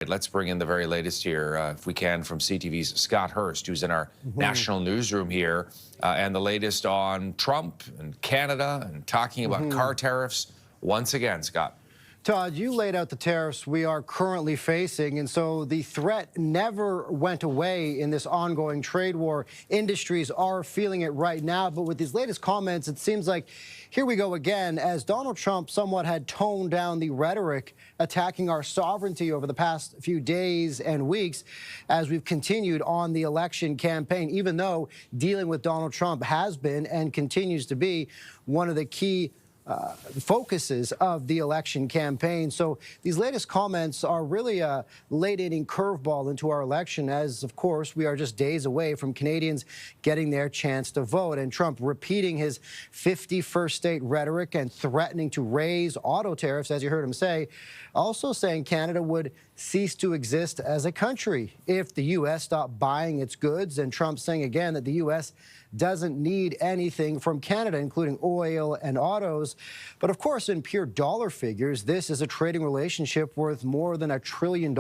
market. Let's bring in the very latest here, if we can, from CTV's Scott Hurst, who's in our national newsroom here, and the latest on Trump and Canada and talking about car tariffs once again. Scott. Todd, you laid out the tariffs we are currently facing, and so the threat never went away in this ongoing trade war. Industries are feeling it right now, but with these latest comments, it seems like here we go again, as Donald Trump somewhat had toned down the rhetoric attacking our sovereignty over the past few days and weeks as we've continued on the election campaign, even though dealing with Donald Trump has been and continues to be one of the key focuses of the election campaign. So these latest comments are really a late-inning curveball into our election, as, of course, we are just days away from Canadians getting their chance to vote. And Trump repeating his 51st state rhetoric and threatening to raise auto tariffs, as you heard him say, also saying Canada would cease to exist as a country if the U.S. stopped buying its goods. And Trump saying again that the U.S. doesn't need anything from Canada, including oil and autos. But of course, in pure dollar figures, this is a trading relationship worth more than $1 trillion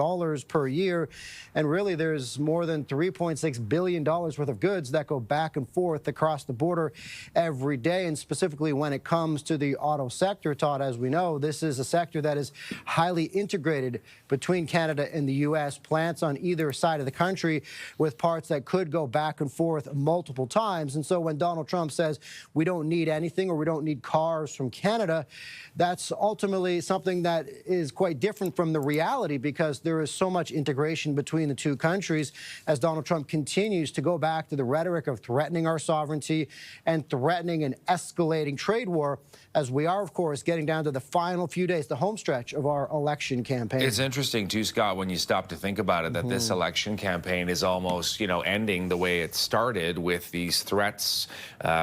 per year. And really, there's more than $3.6 billion worth of goods that go back and forth across the border every day. And specifically when it comes to the auto sector, Todd, as we know, this is a sector that is highly integrated between Canada and the U.S. Plants on either side of the country with parts that could go back and forth multiple times. And so when Donald Trump says we don't need anything or we don't need cars from Canada, that's ultimately something that is quite different from the reality, because there is so much integration between the two countries as Donald Trump continues to go back to the rhetoric of threatening our sovereignty and threatening an escalating trade war, as we are, of course, getting down to the final few days, the home stretch of our election campaign. It's interesting, too, Scott, when you stop to think about it, that this election campaign is almost, ending the way it started, with these threats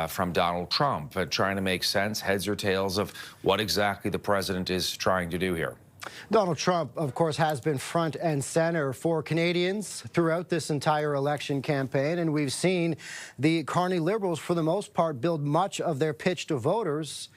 from Donald Trump, trying to make sense, heads or tails, of what exactly the president is trying to do here. Donald Trump, of course, has been front and center for Canadians throughout this entire election campaign, and we've seen the Carney Liberals, for the most part, build much of their pitch to voters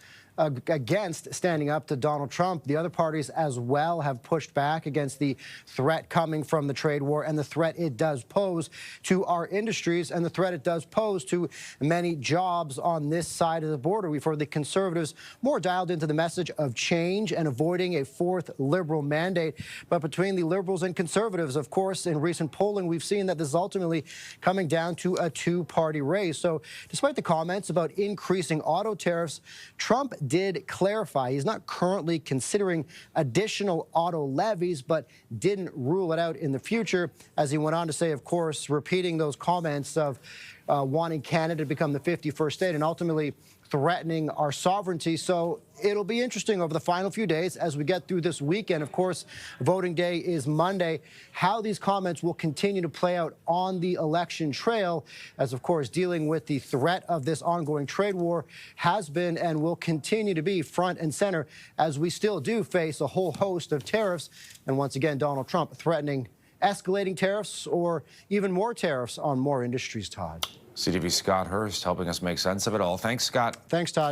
against standing up to Donald Trump. The other parties as well have pushed back against the threat coming from the trade war and the threat it does pose to our industries and the threat it does pose to many jobs on this side of the border. We've heard the Conservatives more dialed into the message of change and avoiding a fourth Liberal mandate. But between the Liberals and Conservatives, of course, in recent polling, we've seen that this is ultimately coming down to a two-party race. So despite the comments about increasing auto tariffs, Trump did clarify he's not currently considering additional auto levies, but didn't rule it out in the future, as he went on to say, of course, repeating those comments of wanting Canada to become the 51st state and ultimately threatening our sovereignty. So it'll be interesting over the final few days as we get through this weekend. Of course, voting day is Monday, how these comments will continue to play out on the election trail, as, of course, dealing with the threat of this ongoing trade war has been and will continue to be front and center, as we still do face a whole host of tariffs. And once again, Donald Trump threatening escalating tariffs or even more tariffs on more industries, Todd. CTV's Scott Hurst helping us make sense of it all. Thanks, Scott. Thanks, Todd.